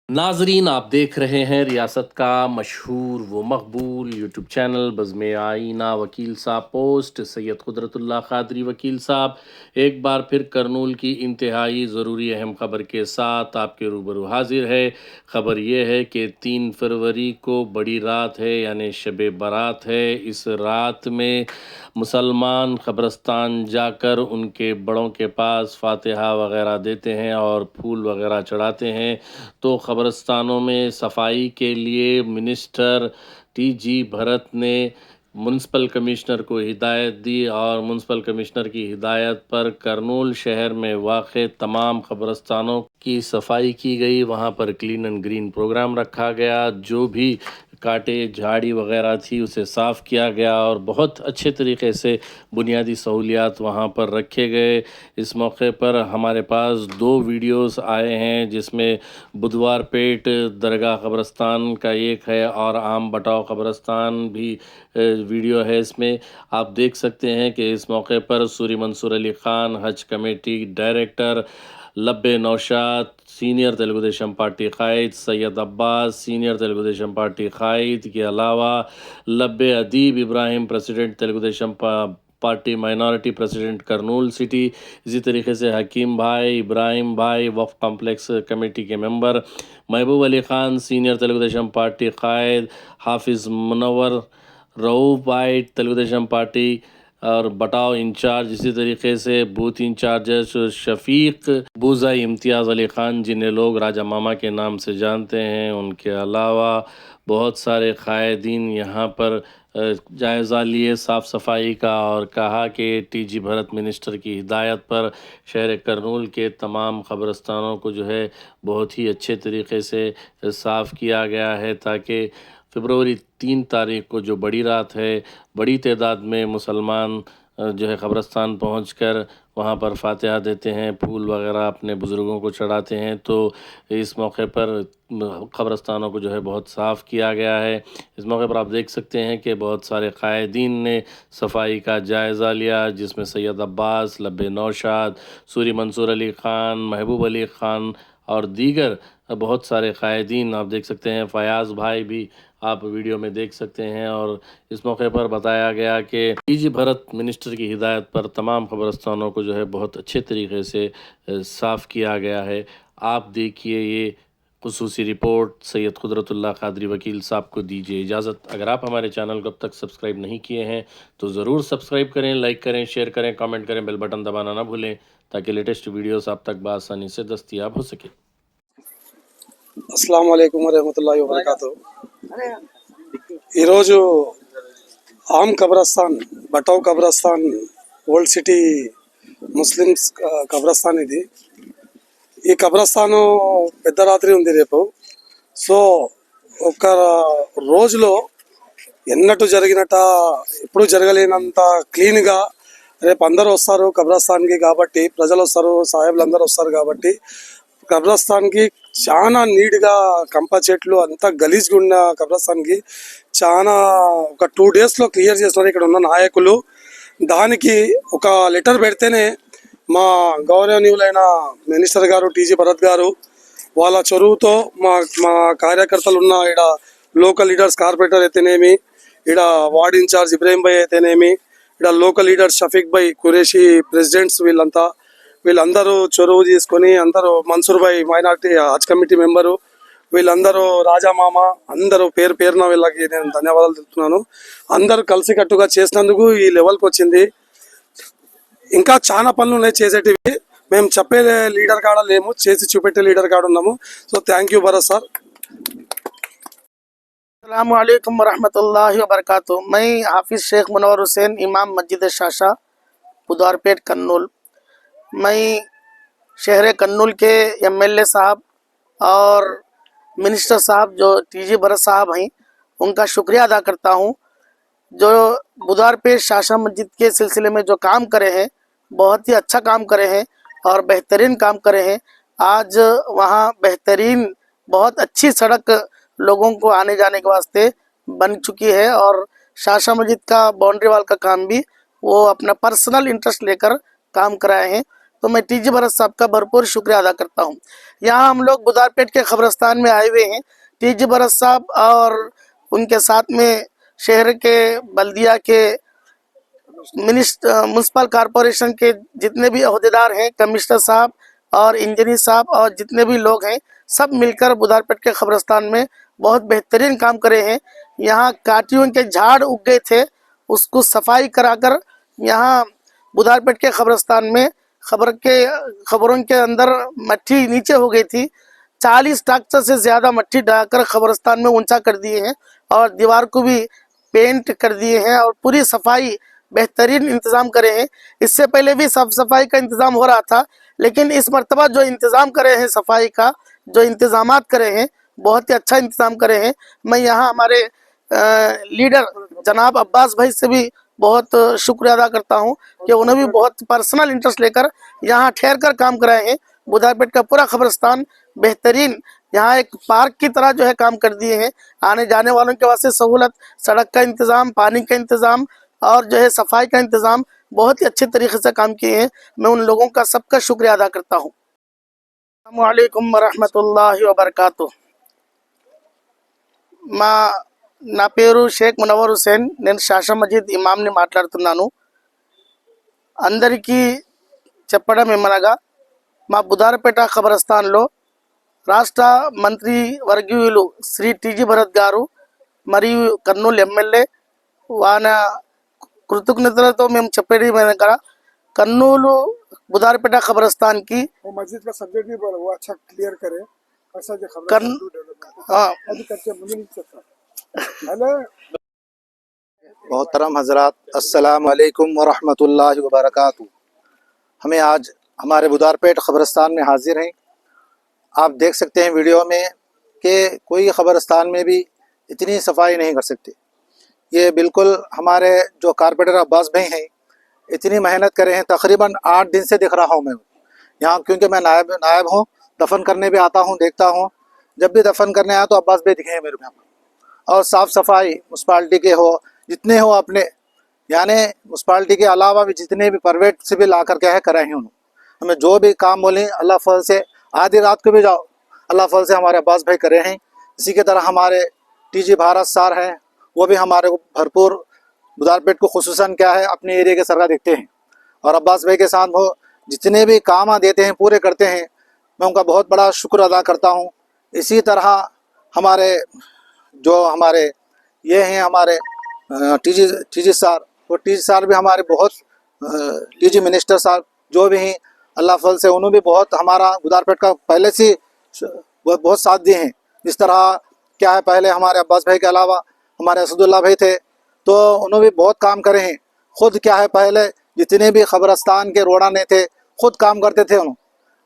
नाजरीन, आप देख रहे हैं रियासत का मशहूर व मकबूल यूट्यूब चैनल बज़्म आईना। वकील साहब पोस्ट सैयद कुदरतुल्लाह क़ादरी वकील साहब एक बार फिर करनूल की इंतहाई ज़रूरी अहम ख़बर के साथ आपके रूबरू हाजिर है। ख़बर यह है कि 3 फरवरी को बड़ी रात है, यानी शब बारात है। इस रात में मुसलमान क़ब्रस्तान जाकर उनके बड़ों के पास फ़ातिहा वग़ैरह देते हैं और फूल वग़ैरह चढ़ाते हैं। तो क़ब्रस्तानों में सफाई के लिए मिनिस्टर टीजी भरत ने म्युनिसिपल कमिश्नर को हिदायत दी और म्युनिसिपल कमिश्नर की हिदायत पर करनूल शहर में वाक़ तमाम क़ब्रस्तानों की सफाई की गई। वहाँ पर क्लीन एंड ग्रीन प्रोग्राम रखा गया। जो भी कांटे झाड़ी वग़ैरह थी उसे साफ़ किया गया और बहुत अच्छे तरीक़े से बुनियादी सहूलियात वहाँ पर रखे गए। इस मौके पर हमारे पास 2 वीडियोस आए हैं, जिसमें बुधवार पेट दरगाह क़ब्रस्तान का एक है और आम बटाव क़ब्रस्तान भी वीडियो है। इसमें आप देख सकते हैं कि इस मौके पर Suri Mansoor Ali Khan, Haj committee director, Labbe Naushad senior Telugu Desam party क़ायद, सैयद अब्बास सीनियर तेलुगु देशम पार्टी क़ायद के अलावा Labbe Adeeb Ibrahim president Telugu Desam party minority president Kurnool city, इसी तरीके से हकीम भाई, इब्राहिम भाई वक्फ कॉम्प्लेक्स कमेटी के member, Mehboob Ali Khan senior Telugu Desam party क़ायद, हाफिज़ मुनव्वर रऊफ़ भाई तेलुगु देशम पार्टी और बटाव इंचार्ज, इसी तरीके से बूथ इंचार्ज शफ़ीक बूज़ा, इम्तियाज़ अली ख़ान जिन्हें लोग राजा मामा के नाम से जानते हैं। उनके अलावा बहुत सारे क़ायदीन यहाँ पर जायज़ा लिए साफ़ सफाई का और कहा कि टीजी भरत मिनिस्टर की हिदायत पर शहर करनूल के तमाम क़ब्रस्तानों को जो है बहुत ही अच्छे तरीके से साफ़ किया गया है, ताकि फ़रवरी 3 तारीख़ को जो बड़ी रात है, बड़ी तादाद में मुसलमान जो है क़ब्रस्तान पहुंचकर वहां पर फ़ातिहा देते हैं, फूल वग़ैरह अपने बुज़ुर्गों को चढ़ाते हैं। तो इस मौके पर क़ब्रस्तानों को जो है बहुत साफ़ किया गया है। इस मौके पर आप देख सकते हैं कि बहुत सारे क़ायदीन ने सफाई का जायज़ा लिया, जिसमें सैयद अब्बास, लब्बे नौशाद, सूरी मंसूर अली ख़ान, महबूब अली ख़ान और दीगर बहुत सारे क़ायदीन आप देख सकते हैं। फ़याज़ भाई भी आप वीडियो में देख सकते हैं। और इस मौके पर बताया गया कि टीजी भरत मिनिस्टर की हिदायत पर तमाम क़ब्रस्तानों को जो है बहुत अच्छे तरीके से साफ़ किया गया है। आप देखिए ये ख़ुसूसी रिपोर्ट सैयद कुदरतुल्लाह क़ादरी वकील साहब को दीजिए इजाज़त। अगर आप हमारे चैनल को अब तक सब्सक्राइब नहीं किए हैं तो ज़रूर सब्सक्राइब करें, लाइक करें, शेयर करें, कमेंट करें, बेल बटन दबाना ना भूलें, ताकि लेटेस्ट वीडियोस आप तक बआसानी से दस्तयाब हो सके। अस्सलाम वालेकुम वरहमतुल्लाहि वबरकातुहू। ఈరోజు ఆమ్ కబ్రస్థాన్ బటావ్ కబ్రస్థాన్ ఓల్డ్ సిటీ ముస్లిమ్స్ కబ్రస్థాన్ ఇది. ఈ కబ్రస్థాను పెద్ద రాత్రి ఉంది రేపు. సో ఒక రోజులో ఎన్నటూ జరిగినట్ట ఎప్పుడు జరగలేనంత క్లీన్గా రేపు అందరూ వస్తారు కబ్రస్థాన్కి. కాబట్టి ప్రజలు వస్తారు, సాహెబ్లు అందరూ వస్తారు. కాబట్టి కబ్రస్థాన్కి చాలా నీట్గా కంప చెట్లు అంతా గలీజ్గా ఉన్న కబ్రస్థాన్కి చాలా ఒక 2 డేస్లో క్లియర్ చేస్తున్నారు ఇక్కడ ఉన్న నాయకులు. దానికి ఒక లెటర్ పెడితేనే మా గౌరవనీయులైన మినిస్టర్ గారు టీజీ భరత్ గారు వాళ్ళ చొరవతో మా మా కార్యకర్తలు ఉన్న ఇక్కడ లోకల్ లీడర్స్, కార్పొరేటర్ అయితేనేమి, ఇక్కడ వార్డ్ ఇన్ఛార్జ్ ఇబ్రాహిం భాయ్ అయితేనేమి, ఇక్కడ లోకల్ లీడర్స్ షఫీక్ భాయ్, కురేషి ప్రెసిడెంట్స్, వీళ్ళందరూ చొరవ తీసుకొని అందరూ మన్సూర్ భాయ్ మైనార్టీ హజ్ కమిటీ మెంబరు, వీళ్ళందరూ రాజా మామ అందరూ పేరు పేరున వీళ్ళకి నేను ధన్యవాదాలు తెలుపుతున్నాను. అందరూ కలిసికట్టుగా చేసినందుకు ఈ లెవెల్కి వచ్చింది. ఇంకా చాలా పనులు ఉన్నాయి చేసేటివి. మేము చెప్పే లీడర్ కాడ లేము, చేసి చూపెట్టే లీడర్ కాడ ఉన్నాము. So thank you Bharat sir. अस्सलाम वालेकुम वरहमतुल्लाहि वबरकातुहू। मैं हाफिज़ शेख मुनव्वर हुसैन, इमाम मस्जिद शाशा, बुधवारपेट, करनूल। मैं शहर करनूल के एमएलए साहब और मिनिस्टर साहब जो टीजी भरत साहब हैं, उनका शुक्रिया अदा करता हूं। जो बुधवारपेट शाशा मस्जिद के सिलसिले में जो काम करे हैं, बहुत ही अच्छा काम करे हैं और बेहतरीन काम करे हैं। आज वहां बेहतरीन बहुत अच्छी सड़क लोगों को आने जाने के वास्ते बन चुकी है और शाशा मस्जिद का बाउंड्री वाल का काम भी वो अपना पर्सनल इंटरेस्ट लेकर काम कराए हैं। तो मैं टीजी भरत साहब का भरपूर शुक्रिया अदा करता हूँ। यहाँ हम लोग बुधारपेट के कब्रिस्तान में आए हुए हैं। टीजी भरत साहब और उनके साथ में शहर के बल्दिया के म्यूनसिपल कॉरपोरेशन के जितने भी अहदेदार हैं, कमिश्नर साहब और इंजीनियर साहब और जितने भी लोग हैं, सब मिलकर बुधारपेट के कब्रिस्तान में बहुत बेहतरीन काम करे हैं। यहाँ काटियों के झाड़ उग गए थे, उसको सफाई कराकर यहाँ बुधारपेट के कब्रिस्तान में खबरों के अंदर मट्टी नीचे हो गई थी। 40 ट्रैक्टर से ज़्यादा मट्टी डालकर कब्रिस्तान में ऊंचा कर दिए हैं और दीवार को भी पेंट कर दिए हैं और पूरी सफाई बेहतरीन इंतज़ाम करे हैं। इससे पहले भी साफ सफाई का इंतज़ाम हो रहा था, लेकिन इस मरतबा जो इंतज़ाम करे हैं सफाई का, जो इंतज़ामात करे हैं, बहुत ही अच्छा इंतज़ाम करे हैं। मैं यहाँ हमारे लीडर जनाब अब्बास भाई से भी बहुत शुक्रिया अदा करता हूँ कि उन्होंने भी बहुत पर्सनल इंटरेस्ट लेकर यहाँ ठहर कर काम कराए हैं। बुधारपेट का पूरा कब्रिस्तान बेहतरीन यहाँ एक पार्क की तरह जो है काम कर दिए हैं। आने जाने वालों के वास्ते सहूलत, सड़क का इंतज़ाम, पानी का इंतज़ाम और जो है सफाई का इंतज़ाम बहुत ही अच्छे तरीके से काम किए हैं। मैं उन लोगों का सबका शुक्रिया अदा करता हूँ। अस्सलामु अलैकुम वरहमतुल्लाहि वबरकातुह। నా పేరు షేక్ మునవర్ హుసేన్, నేను షాషా మజీద్ ఇమాంని మాట్లాడుతున్నాను. అందరికీ చెప్పడం ఏమనగా, మా బుధారపేట ఖబరస్థాన్లో రాష్ట్ర మంత్రి వర్గీయులు శ్రీ టీజీ భరత్ గారు మరియు కర్నూలు ఎమ్మెల్యే వాన కృతజ్ఞతలతో మేము చెప్పేది ఏమనగా, కర్నూలు బుధారపేట ఖబరస్థాన్కి मस्जिद का सब्जेक्ट भी बोला, वो अच्छा क्लियर करे। ऐसा जो खबर अभी करके मुझे नहीं पता। हेलो मोहतरम हजरात, अस्सलाम वालेकुम वरहमतुल्लाहि वबरकातुह। हमें आज हमारे बुधारपेट क़ब्रिस्तान में हाजिर हैं। आप देख सकते हैं वीडियो में कि कोई क़ब्रिस्तान में भी इतनी सफाई नहीं कर सकते। ये बिल्कुल हमारे जो कारपेंटर अब्बास भाई हैं, इतनी मेहनत करे हैं। तकरीबन 8 दिन से दिख रहा हूँ मैं यहाँ, क्योंकि मैं नायब हूँ, दफन करने भी आता हूँ, देखता हूँ। जब भी दफन करने आया तो अब्बास भाई दिखे हैं मेरे को। और साफ़ सफाई म्यूनसिपाल्टी के हो, जितने हो अपने, यानी म्यूनसिपाल्टी के अलावा भी जितने भी प्राइवेट से भी ला कर के है कराए हैं उन्होंने। हमें जो भी काम बोले अल्लाह फल से, आधी रात को भी जाओ, अल्लाह फल से हमारे अब्बास भाई करे हैं। इसी की तरह हमारे टीजी भारत सार हैं, वो भी हमारे को भरपूर बुधारपेट को खुसूसन क्या है अपने एरिया के सरकार देखते हैं। और अब्बास भाई के साथ वो जितने भी काम देते हैं पूरे करते हैं। मैं उनका बहुत बड़ा शुक्र अदा करता हूँ। इसी तरह हमारे जो हमारे ये हैं हमारे टीजी सार, वो टीजी सार भी हमारे बहुत, टीजी मिनिस्टर साहब जो भी हैं, अल्लाह फल से उन्होंने भी बहुत हमारा बुधारपेट का पहले से बहुत साथ दिए हैं। इस तरह क्या है, पहले हमारे अब्बास भाई के अलावा हमारे असदुल्ला भाई थे, तो उन्होंने भी बहुत काम करे हैं। ख़ुद क्या है, पहले जितने भी क़ब्रिस्तान के रोड़ाने थे ख़ुद काम करते थे।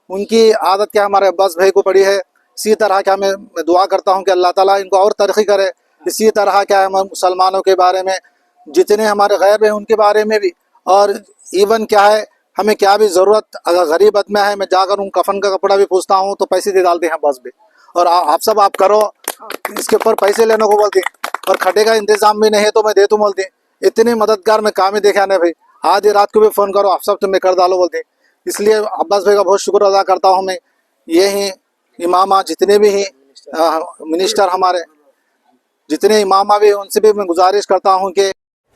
उनकी आदत क्या हमारे अब्बास भाई को पड़ी है। इसी तरह क्या मैं दुआ करता हूँ कि अल्लाह ताला इनको और तरक्की करे। इसी तरह क्या है, मुसलमानों के बारे में, जितने हमारे गैर हैं उनके बारे में भी, और इवन क्या है, हमें क्या भी ज़रूरत अगर गरीब आदमी है, मैं जाकर उन कफन का कपड़ा भी पूछता हूँ तो पैसे दे डालते हैं बस भी। और आप सब आप करो, इसके ऊपर पैसे लेने को बोलते हैं, और खड्डे का इंतज़ाम भी नहीं है तो मैं दे दूँ बोलते। इतने मददगार मैं काम ही देखा नहीं भाई, आधी रात को भी फ़ोन करो आप सब तो मैं कर डालो बोलते। इसलिए अब्बास भाई का बहुत शुक्र अदा करता हूँ मैं। ये ही इमामा जितने भी हैं, मिनिस्टर हमारे जितने इमामा भी, उनसे भी मैं गुजारिश करता हूँ कि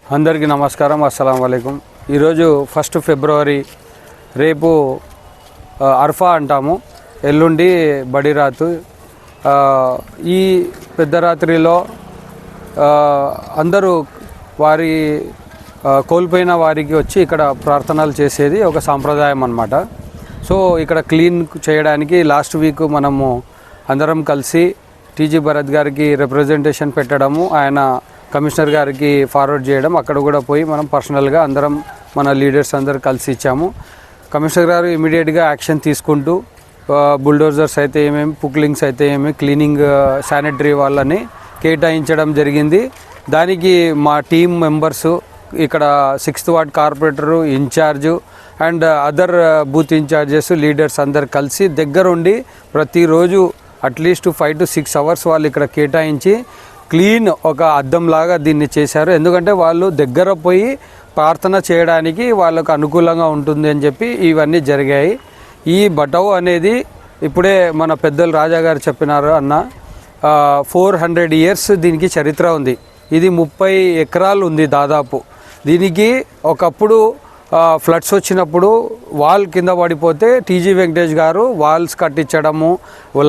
అందరికీ నమస్కారం, అస్సలాం వాలేకుం। ఈరోజు 1 ఫిబ్రవరి, రేపు అర్ఫా అంటాము, ఎల్లుండి బడిరాతు। ఈ పెద్ద రాత్రిలో అందరూ వారి కోల్పోయిన వారికి వచ్చి ఇక్కడ ప్రార్థనలు చేసేది ఒక సాంప్రదాయం అన్నమాట। సో ఇక్కడ క్లీన్ చేయడానికి లాస్ట్ వీక్ మనము అందరం కలిసి టీజీ భరత్ గారికి రిప్రజెంటేషన్ పెట్టడము, ఆయన కమిషనర్ గారికి ఫార్వర్డ్ చేయడం, అక్కడ కూడా పోయి మనం పర్సనల్గా అందరం మన లీడర్స్ అందరు కలిసి ఇచ్చాము। కమిషనర్ గారు ఇమీడియట్గా యాక్షన్ తీసుకుంటూ బుల్డోజర్స్ అయితే ఏమేమి, పుక్లింగ్స్ అయితే ఏమేమి, క్లీనింగ్ శానిటరీ వాళ్ళని కేటాయించడం జరిగింది। దానికి మా టీం మెంబర్సు, ఇక్కడ 6th ward corporator in charge and other booth in-charges, leaders అందరు కలిసి దగ్గరుండి ప్రతిరోజు అట్లీస్ట్ 5 to 6 అవర్స్ వాళ్ళు ఇక్కడ కేటాయించి క్లీన్ ఒక అద్దంలాగా దీన్ని చేశారు। ఎందుకంటే వాళ్ళు దగ్గర పోయి ప్రార్థన చేయడానికి వాళ్ళకు అనుకూలంగా ఉంటుంది అని చెప్పి ఇవన్నీ జరిగాయి. ఈ బటౌ అనేది ఇప్పుడే మన పెద్దలు రాజా గారు చెప్పినారు అన్న, 400 ఇయర్స్ దీనికి చరిత్ర ఉంది. ఇది 30 ఎకరాలు ఉంది దాదాపు. దీనికి ఒకప్పుడు ఫ్లడ్స్ వచ్చినప్పుడు వాల్ కింద పడిపోతే టీజీ వెంకటేష్ గారు వాల్స్ కట్టించడము,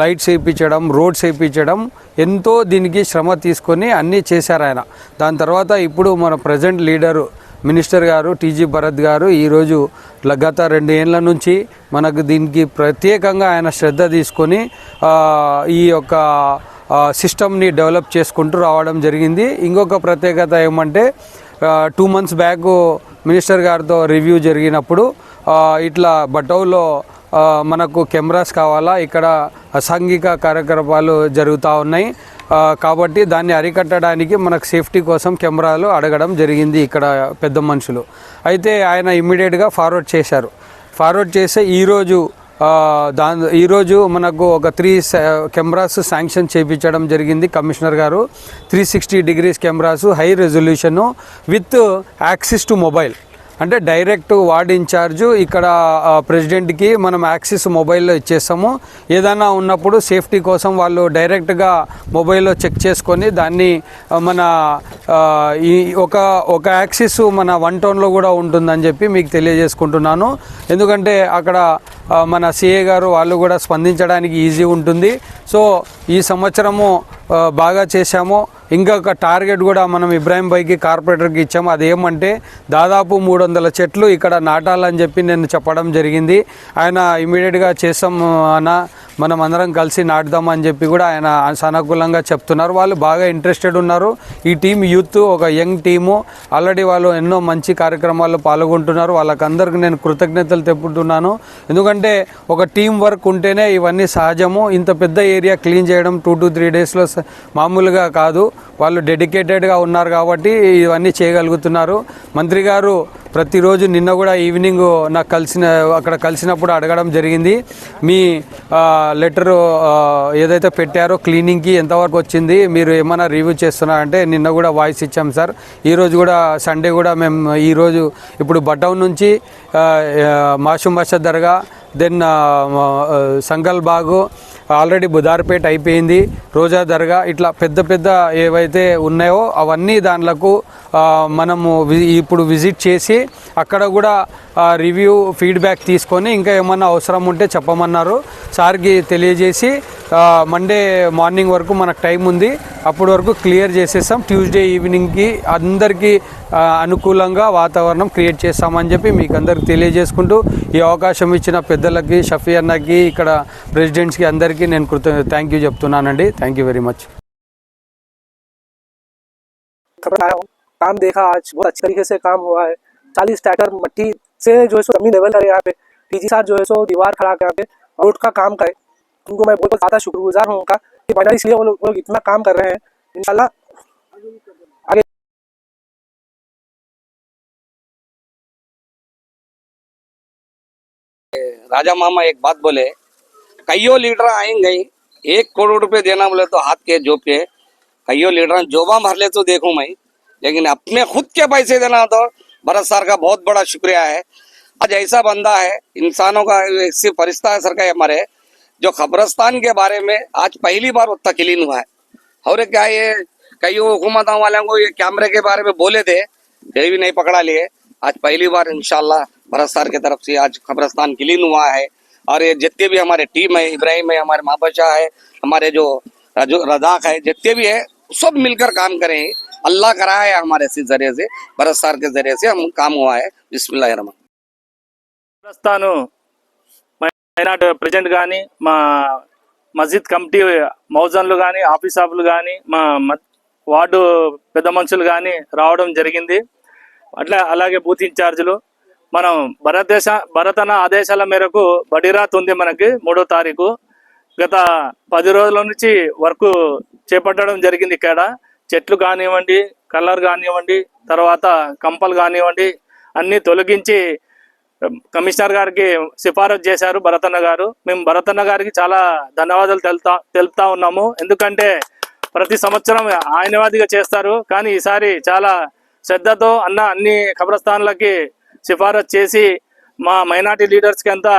లైట్స్ వేయించడం, రోడ్స్ వేయించడం, ఎంతో దీనికి శ్రమ తీసుకొని అన్నీ చేశారు ఆయన. దాని తర్వాత ఇప్పుడు మన ప్రజెంట్ లీడరు మినిస్టర్ గారు టీజీ భరత్ గారు ఈరోజు గత 2 ఏళ్ళ నుంచి మనకు దీనికి ప్రత్యేకంగా ఆయన శ్రద్ధ తీసుకొని ఈ యొక్క సిస్టమ్ని డెవలప్ చేసుకుంటూ రావడం జరిగింది. ఇంకొక ప్రత్యేకత ఏమంటే 2 months బ్యాక్ మినిస్టర్ గారితో రివ్యూ జరిగినప్పుడు ఇట్లా బటౌలో మనకు కెమెరాస్ కావాలా, ఇక్కడ అసాంఘిక కార్యకలాపాలు జరుగుతూ ఉన్నాయి కాబట్టి దాన్ని అరికట్టడానికి మనకు సేఫ్టీ కోసం కెమెరాలు అడగడం జరిగింది ఇక్కడ పెద్ద మనుషులు. అయితే ఆయన ఇమ్మీడియట్గా ఫార్వర్డ్ చేశారు. ఫార్వర్డ్ చేస్తే ఈరోజు మనకు ఒక 3 కెమెరాస్ శాంక్షన్ చేయించడం జరిగింది కమిషనర్ గారు. 360 degrees cameras, high resolution with access to mobile. అంటే డైరెక్ట్ వార్డ్ ఇన్ఛార్జు ఇక్కడ ప్రెసిడెంట్కి మనం యాక్సెస్ మొబైల్లో ఇచ్చేస్తాము. ఏదైనా ఉన్నప్పుడు సేఫ్టీ కోసం వాళ్ళు డైరెక్ట్గా మొబైల్లో చెక్ చేసుకొని దాన్ని మన ఈ ఒక యాక్సెస్ మన 1 townలో కూడా ఉంటుందని చెప్పి మీకు తెలియజేసుకుంటున్నాను. ఎందుకంటే అక్కడ మన సిఏ గారు వాళ్ళు కూడా స్పందించడానికి ఈజీ ఉంటుంది. సో ఈ సంవత్సరము బాగా చేశాము. ఇంకొక టార్గెట్ కూడా మనం ఇబ్రాహీం భాయ్కి కార్పొరేటర్కి ఇచ్చాము. అదేమంటే దాదాపు 300 చెట్లు ఇక్కడ నాటాలని చెప్పి నేను చెప్పడం జరిగింది. ఆయన ఇమీడియట్గా చేస్తాం అన్న, మనం అందరం కలిసి నాటుదామని చెప్పి కూడా ఆయన సానుకూలంగా చెప్తున్నారు. వాళ్ళు బాగా ఇంట్రెస్టెడ్ ఉన్నారు. ఈ టీం యూత్ ఒక యంగ్ టీము, ఆల్రెడీ వాళ్ళు ఎన్నో మంచి కార్యక్రమాల్లో పాల్గొంటున్నారు. వాళ్ళకందరికీ నేను కృతజ్ఞతలు తెలుపుతున్నాను. ఎందుకంటే ఒక టీం వర్క్ ఉంటేనే ఇవన్నీ సహజము. ఇంత పెద్ద ఏరియా క్లీన్ చేయడం 2 to 3 daysలో మామూలుగా కాదు. వాళ్ళు డెడికేటెడ్గా ఉన్నారు కాబట్టి ఇవన్నీ చేయగలుగుతున్నారు. మంత్రి గారు ప్రతిరోజు నిన్న కూడా ఈవినింగ్ నాకు అక్కడ కలిసినప్పుడు అడగడం జరిగింది, మీ లెటరు ఏదైతే పెట్టారో క్లీనింగ్కి ఎంతవరకు వచ్చింది, మీరు ఏమైనా రివ్యూ చేస్తున్నారంటే నిన్న కూడా వాయిస్ ఇచ్చాం సార్. ఈరోజు కూడా సండే కూడా మేము ఈరోజు ఇప్పుడు బటౌన్ నుంచి మాషూమ్ బాషా దర్గా, దెన్ సంకల్ బాగు, ఆల్రెడీ బుదార్పేట్ అయిపోయింది, రోజా దర్గా, ఇట్లా పెద్ద ఏవైతే ఉన్నాయో అవన్నీ దాంట్లకు మనము ఇప్పుడు విజిట్ చేసి అక్కడ కూడా రివ్యూ ఫీడ్బ్యాక్ తీసుకొని ఇంకా ఏమన్నా అవసరం ఉంటే చెప్పమన్నారు. సార్కి తెలియజేసి మండే మార్నింగ్ వరకు మనకు టైం ఉంది, అప్పటి వరకు క్లియర్ చేసేస్తాం. ట్యూస్డే ఈవినింగ్కి అందరికీ అనుకూలంగా వాతావరణం క్రియేట్ చేస్తామని చెప్పి మీకు అందరికి తెలియజేసుకుంటూ ఈ అవకాశం ఇచ్చిన పెద్దలకి, షఫీ అన్నకి, ఇక్కడ ప్రెసిడెంట్స్కి అందరికీ నేను థ్యాంక్ యూ చెప్తున్నానండి. Thank you very much. काम देखा, आज बहुत अच्छी तरीके से काम हुआ है. 40 ट्रैक्टर मट्टी से जो है सो जमीन लेवल करे यहाँ पे. टीजी साहब जो है सो दीवार खड़ा कर यहाँ पे रोड का काम करे. उनको मैं बहुत ज़्यादा शुक्रगुजार हूँ उनका कि फाइनली इसलिए वो लोग इतना काम कर रहे हैं. इंशाल्लाह आगे राजा मामा एक बात बोले, कईयों लीडर आएंगे 1 करोड़ रुपए देना बोले तो हाथ के जोब के, कईयों लीडर जोबा भर ले तो देखूं मैं, लेकिन अपने खुद के पैसे देना तो भरत सर का बहुत बड़ा शुक्रिया है. आज ऐसा बंदा है, इंसानों का ऐसी फरिश्ता है सर का हमारे, जो खबरस्तान के बारे में आज पहली बार उतना क्लीन हुआ है. और क्या ये कई हुकूमतों वालों को ये कैमरे के बारे में बोले थे, ये भी नहीं पकड़ा लिए. आज पहली बार इंशाल्लाह भरत सर की तरफ से आज खबरस्तान क्लीन हुआ है. और ये जितने भी हमारे टीम है, इब्राहिम है, हमारे महाबशा है, हमारे जो रजाक है, जितने भी है सब मिलकर काम करें. अल्लाह कराया है हमारे इस जरिए से, भरत सर के जरिए से हम काम हुआ है. बिस्मिल्लाहिर्रहमान. ప్రస్తాను మైనార్టీ ప్రెసిడెంట్ కానీ, మా మస్జిద్ కమిటీ మౌజన్లు కానీ, ఆఫీస్ స్టాఫ్లు కానీ, మా వార్డు పెద్ద మనుషులు కానీ రావడం జరిగింది. అలాగే బూత్ ఇన్ఛార్జీలు. మనం భరతన ఆదేశాల మేరకు బడిరాత్ ఉంది మనకి 3వ తారీఖు. గత 10 రోజుల నుంచి వర్క్ చేపట్టడం జరిగింది. ఇక్కడ చెట్లు కానివ్వండి, కలర్ కానివ్వండి, తర్వాత కంపలు కానివ్వండి అన్నీ తొలగించి కమిషనర్ గారికి సిఫారసు చేశారు భరతన్న గారు. మేము భరతన్న గారికి చాలా ధన్యవాదాలు తెలుపుతా ఉన్నాము. ఎందుకంటే ప్రతి సంవత్సరం ఆయనవాదిగా చేస్తారు, కానీ ఈసారి చాలా శ్రద్ధతో అన్న అన్ని ఖబరస్థాన్లకి సిఫారసు చేసి మా మైనార్టీ లీడర్స్కి అంతా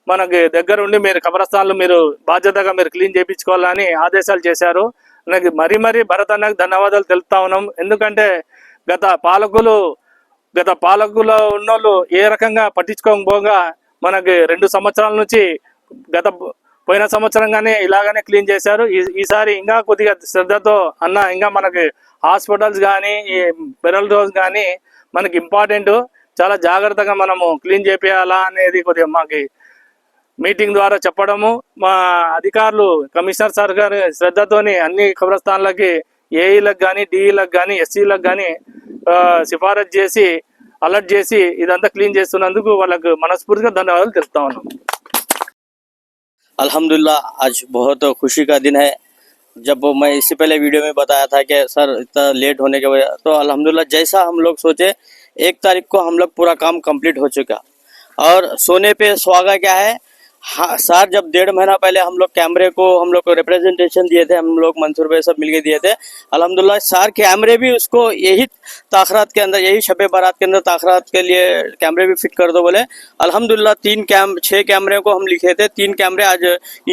మనకి దగ్గర ఉండి మీరు ఖబరస్థాన్లు మీరు బాధ్యతగా మీరు క్లీన్ చేయించుకోవాలని ఆదేశాలు చేశారు. నాకు మరీ భరత్ అన్నకు ధన్యవాదాలు తెలుపుతా ఉన్నాం. ఎందుకంటే గత పాలకులో ఉన్నోళ్ళు ఏ రకంగా పట్టించుకోకపోగా మనకి 2 సంవత్సరాల నుంచి పోయిన సంవత్సరంగానే ఇలాగనే క్లీన్ చేశారు. ఈసారి ఇంకా కొద్దిగా శ్రద్ధతో అన్న ఇంకా మనకి హాస్పిటల్స్ కానీ ఈ బెరల్ రోజ్ కానీ మనకి ఇంపార్టెంట్, చాలా జాగ్రత్తగా మనము క్లీన్ చేపియాలా అనేది కొద్దిగా మాకు మీటింగ్ ద్వారా చెప్పడము, మా అధికారులు కమిషనర్ సార్ గారు శ్రద్ధతోని అన్ని ఖబరస్థాన్లకి ఏఈలకు కానీ డిఈలకు కానీ ఎస్సీలకు కానీ సిఫారసు చేసి అలర్ట్ చేసి ఇదంతా క్లీన్ చేస్తున్నందుకు వాళ్ళకు మనస్ఫూర్తిగా ధన్యవాదాలు తెలుపుతా ఉన్నాం. अल्हम्दुलिल्लाह आज बहुत खुशी का दिन है. जब मैं इससे पहले वीडियो में बताया था कि सर इतना लेट होने के वजह, तो अल्हम्दुलिल्लाह जैसा हम लोग सोचे 1 तारीख को हम लोग पूरा काम कंप्लीट हो चुका. और सोने पे सुहागा क्या है, हाँ सर जब 1.5 महीना पहले हम लोग कैमरे को हम लोग को रिप्रेजेंटेशन दिए थे, हम लोग मंसूर भाई सब मिलके दिए थे. अल्हम्दुलिल्लाह सर कैमरे भी उसको यही ताखरात के अंदर, यही शबे बारात के अंदर ताखरात के लिए कैमरे भी फिट कर दो बोले. अल्हम्दुलिल्लाह 6 कैमरे को हम लिखे थे, 3 कैमरे आज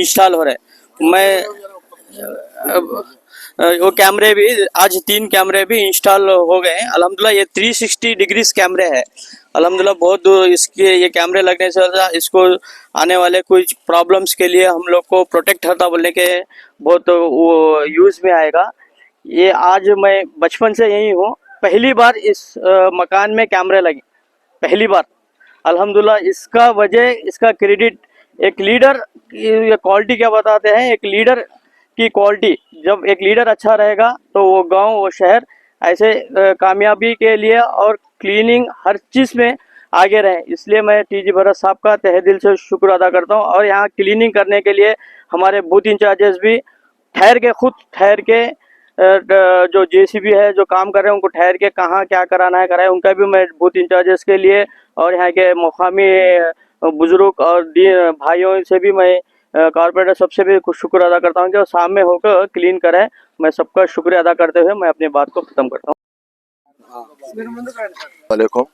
इंस्टॉल हो रहे. मैं वो कैमरे भी आज 3 कैमरे भी इंस्टॉल हो गए हैं. अल्हम्दुलिल्लाह ये 360 डिग्रीज कैमरे है. अल्हम्दुलिल्लाह बहुत दूर इसके ये कैमरे लगने से इसको आने वाले कुछ प्रॉब्लम्स के लिए हम लोग को प्रोटेक्ट होता बोलने के बहुत वो यूज़ में आएगा. ये आज मैं बचपन से यही हूँ, पहली बार इस मकान में कैमरे लगे, पहली बार. अल्हम्दुलिल्लाह इसका वजह, इसका क्रेडिट एक लीडर ये क्वालिटी क्या बताते हैं, एक लीडर की क्वालिटी. जब एक लीडर अच्छा रहेगा तो वो गांव वो शहर ऐसे कामयाबी के लिए और क्लीनिंग हर चीज़ में आगे रहे. इसलिए मैं टीजी भरत साहब का तहे दिल से शुक्र अदा करता हूँ. और यहाँ क्लीनिंग करने के लिए हमारे बूथ इंचार्जेस भी खुद ठहर के जो जेसीबी है जो काम कर रहे हैं उनको ठहर के कहाँ क्या कराना है कराए, उनका भी मैं बूथ इंचार्जेस के लिए और यहाँ के मुकामी बुजुर्ग और भाइयों से भी मैं कॉर्पोरेटर सबसे भी कुछ शुक्र अदा करता हूँ जो सामने होकर क्लीन करें. मैं सबका शुक्रिया अदा करते हुए मैं अपनी बात को ख़त्म करता हूँ. वालेकुम.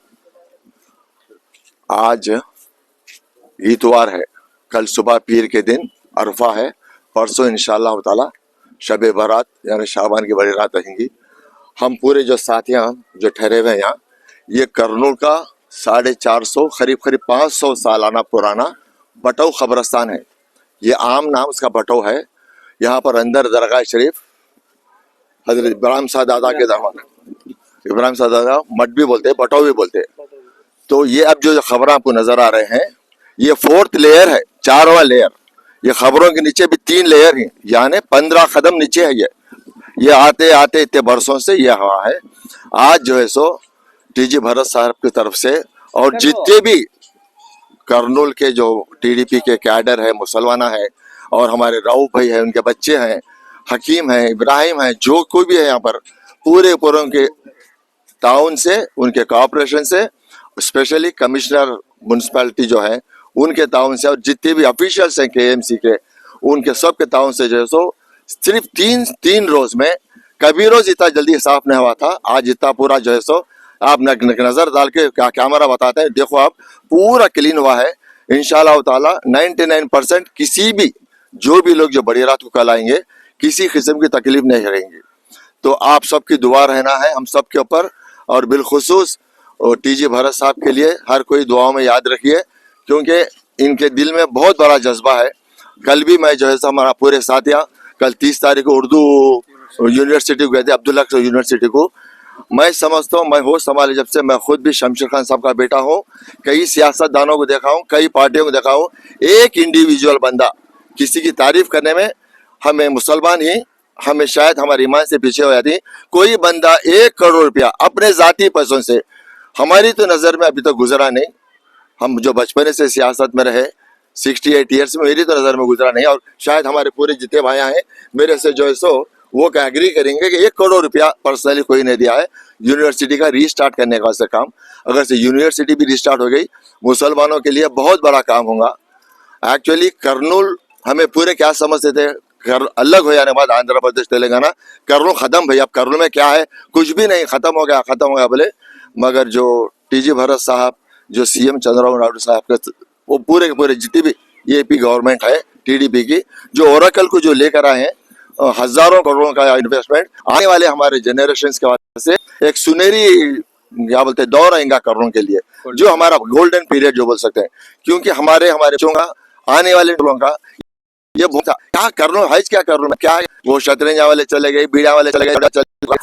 आज इतवार है, कल सुबह पीर के दिन अरफा है, परसों इंशाअल्लाह ताला शबे बारात यानी शाबान की बड़ी रात रहेंगी. हम पूरे जो साथियाँ जो ठहरे हुए हैं यहाँ, ये करनूल का 450 करीब 500 सालाना पुराना बटऊ खबरस्तान है. ये आम नाम उसका बटऊ है. यहाँ पर अंदर दरगाह शरीफ हजरत इब्राहिम सादादा के दरबार, इब्राहिम सादादा मठ भी बोलते हैं, बटऊ भी बोलते हैं. तो ये अब जो खबर आपको नजर आ रहे हैं ये 4th लेयर है, 4वां लेयर. ये खबरों के नीचे भी 3 लेयर हैं, यानी 15 कदम नीचे है. ये आते आते इतने बरसों से ये हवा है. आज जो है सो टीजी भरत साहब की तरफ से और जितने भी करनूल के जो टीडीपी के कैडर है, मुसलमाना है और हमारे राउफ भाई है, उनके बच्चे हैं, हकीम हैं, इब्राहिम हैं, जो कोई भी है यहाँ पर पूरे के ताउन से, उनके कॉपरेशन से, स्पेशली कमिश्नर म्यूनसिपैलिटी जो है उनके ताउन से और जितने भी ऑफिशियल्स हैं केएमसी के, उनके सब के ताउन से जो है सो सिर्फ 3 रोज में कभी रोज इतना जल्दी साफ नहीं हुआ था. आज इतना पूरा जो है सो आप नजर डाल के कैमरा बताते हैं, देखो आप पूरा क्लीन हुआ है. इंशाअल्लाह ताला 99% किसी भी जो भी लोग जो बड़ी रात को कल आएंगे किसी किस्म की तकलीफ नहीं रहेंगी. तो आप सबकी दुआ रहना है हम सब के ऊपर, और बिलखुसूस टीजी भरत साहब के लिए हर कोई दुआओं में याद रखिए, क्योंकि इनके दिल में बहुत बड़ा जज्बा है. कल भी मैं जो है हमारा पूरे साथियाँ कल 30 तारीख को उर्दू यूनिवर्सिटी को गए थे, अब्दुल्ला यूनिवर्सिटी को. मैं समझता हूँ, मैं होश संभाले जब से, मैं खुद भी शमशेर खान साहब का बेटा हूँ, कई सियासतदानों को देखा हूँ, कई पार्टियों को देखा हूँ. एक इंडिविजुअल बंदा किसी की तारीफ करने में हमें मुसलमान ही हमें शायद हमारे ईमान से पीछे हो जाती. कोई बंदा 1 करोड़ रुपया अपने जाती पैसों से, हमारी तो नज़र में अभी तक गुजरा नहीं. हम जो बचपने से सियासत में रहे 68 ईयर्स में, मेरी तो नज़र में गुजरा नहीं. और शायद हमारे पूरे जितने भाइयाँ हैं मेरे से जो है सो वो क्या एग्री करेंगे कि 1 करोड़ रुपया पर्सनली कोई नहीं दिया है यूनिवर्सिटी का रीस्टार्ट करने का से काम. अगर से यूनिवर्सिटी भी रीस्टार्ट हो गई मुसलमानों के लिए बहुत बड़ा काम होगा. एक्चुअली करनूल हमें पूरे क्या समझते थे, कर अलग हो जाने के बाद आंध्र प्रदेश तेलंगाना कर्नूल खत्म भाई। अब कर्नूल में क्या है, कुछ भी नहीं, खत्म हो गया बोले। मगर जो टीजी भरत साहब, जो सीएम चंद्रबाबू नायडू साहब के, वो पूरे के पूरे जितनी भी एपी गवर्नमेंट है टीडीपी की, जो ओरेकल को जो लेकर आए हैं हजारों करोड़ों का इन्वेस्टमेंट, आने वाले हमारे जनरेशन के वास्ते से एक सुनहरी क्या बोलते हैं दौर आएगा कर्नूल के लिए, जो हमारा गोल्डन पीरियड जो बोल सकते हैं। क्योंकि हमारे बच्चों का, आने वाले लोगों का ये क्या कर्नूल है, क्या कर्नूल में क्या है, वो शतरंजा वाले चले गए, बीड़ा वाले चले गए,